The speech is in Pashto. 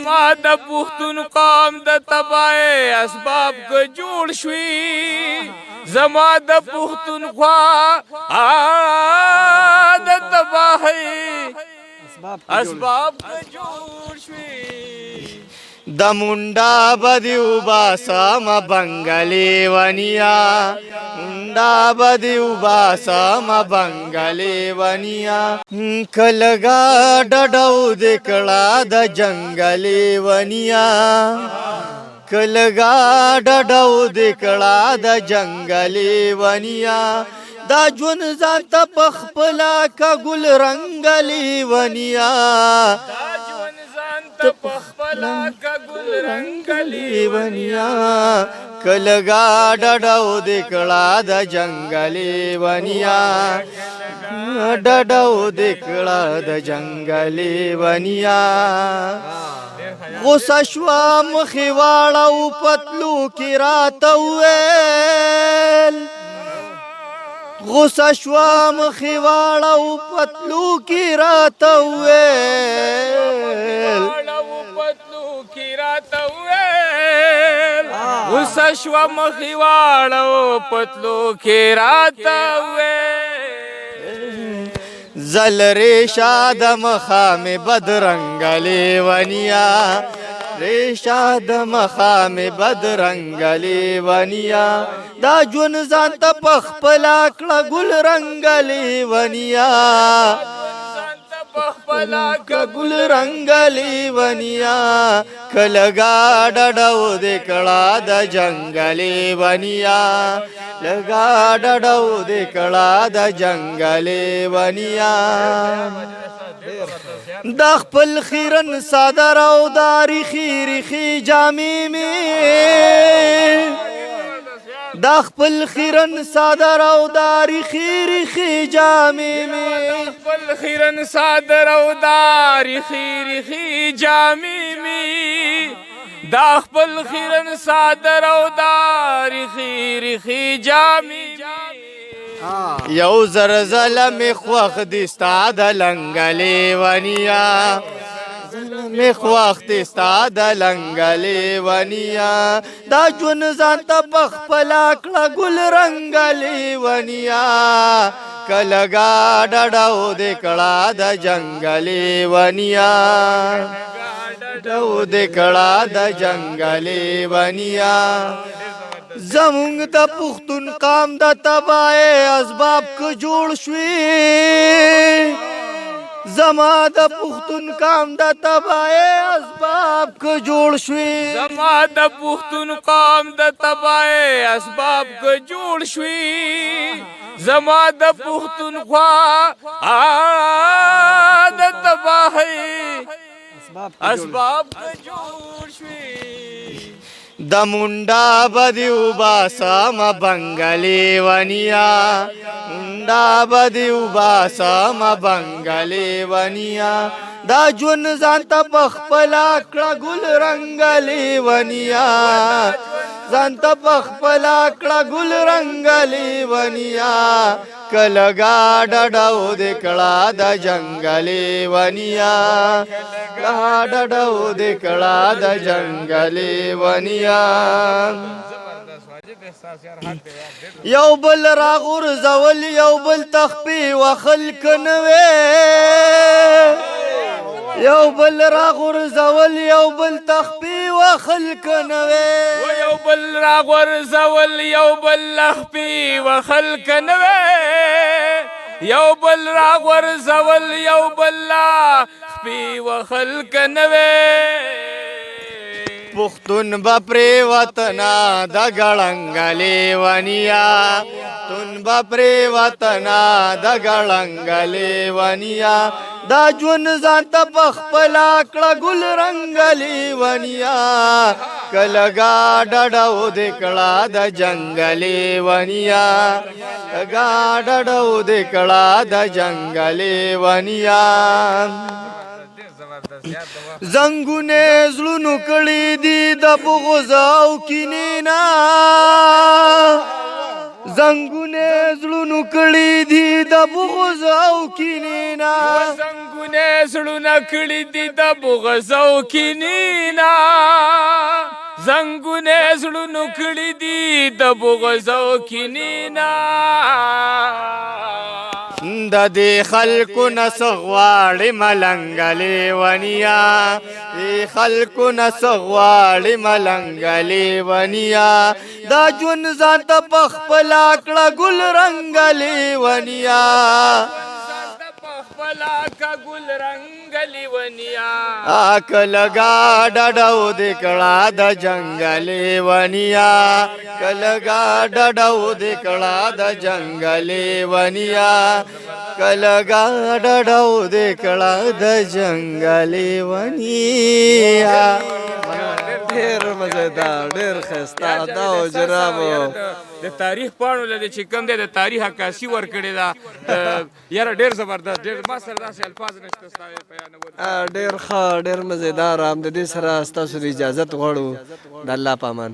زما د پښتون قام د تباہی اسباب که جوړ شوي زما د پښتون خوا د تباہی اسباب که جوړ شوي د منډا بدیو باسم بنگلی ونیا منډا بدیو باسم بنگلی ونیا کلګا ډډو دکړه د جنگلی ونیا کلګا ډډو دکړه د جنگلی ونیا دا جون ځان ته پخپلا کا ګل رنگلی ونیا پخپلا کا گل رنگلی ونیا کلګا ډډو دکړه د جنگلی ونیا ډډو دکړه د جنگلی ونیا غوسه شوه مخې واړو پتلو کې راته وویل غوسه شوه مخې واړو پتلو کې راته وویل غوسه شوه مخې واړو پتلو کې راته وویل زل ریشا د مخام بدرنگلی ونیا ریشا د مخام بدرنگلی ونیا دا جون ځان ته پخپلا کړه ګل رنگلی ونیا پخپلا کا گل رنگلی ونیا کلګا ډډو دکړه د جنگلی ونیا لګا ډډو دکړه د جنگلی ونیا د خپل خیرن صدر او داری خیری جامی می د خپل خیرن صدر او داری خیری جامی می خپل خیرن صدر او داری خیری جامی می دا خپل خیرن صدر او داری خیری جامی یو زرزل مخوخ دستا د لنگلی ونیا مخوخ دستا د لنگلی ونیا دا جون ځان ته پخپلا کړه ګل رنگلی ونیا کلګا ډډو دکړه د جنگلی ونیا ډډو دکړه د جنگلی ونیا زمونږ د پښتون قام د تباہی اسباب که جوړ شوي زما د پښتون قام د تباہی اسباب که جوړ شوي زما د پښتون قام د تباہی اسباب که جوړ شوي زما د پښتون خوا د تباہی اسباب که جوړ شوي د منډا بدیو باسم بنگلی ونیا منډا بدیو باسم بنگلی ونیا دا جون ځان ته پخپلا کړه ګل رنگلی ونیا ځان ته پخپلا کړه ګل رنگلی ونیا کلګا ډډو دکړه د جنگلی ونیا ډډو دکړه د جنگلی ونیا یو بل راغور زول یو بل تخپی وخل کنوي یو بل راغور زول یو بل تخپی وخل کنوي یو بل راغور زول یو بل لخپی وخل کنوي یو بل راغور زول یو بل لخپی وخل کنوي پختون بپری وطنا د ګړنګلی ونیا تون بپری وطنا د ګړنګلی ونیا دا جون ځان ته پخپلا کړه ګل رنگلی ونیا کلګا ډډو دکړه د جنگلی ونیا کلګا ډډو دکړه د جنگلی ونیا زنګونه زړونو کړي دي د بغض او کینې نه زنګونه زړونو کړي دي د بغض او کینې نه زنګونه زړونه کړي دي د بغض او کینې نه زنګونه زړونو کړي دي د بغض او کینې نه د دې خلکو نه څه غواړي ملنګ لیونیا دې خلکو نه څه غواړي ملنګ لیونیا دا ژوند ځان ته پخپله کړه ګل رنګ لیونیا کلګا ډډو د کړه د جنگلې ونیا کلګا ډډو د کړه د جنگلې ونیا کلګا ډډو د کړه د جنگلې ونیا ډېر مزیدار ډېر ښایسته دا و جنابو د تاریخ پاڼو له چې کوم دی د تاریخ عکاسي ورکړې ده یاره ډېر زبردست ډېر ما سره داسې الفاظ نشته ستا بیانولو ډېر ښه ډېر مزیدار هم د دې سره ستاسو د اجازت غواړو د الله په امان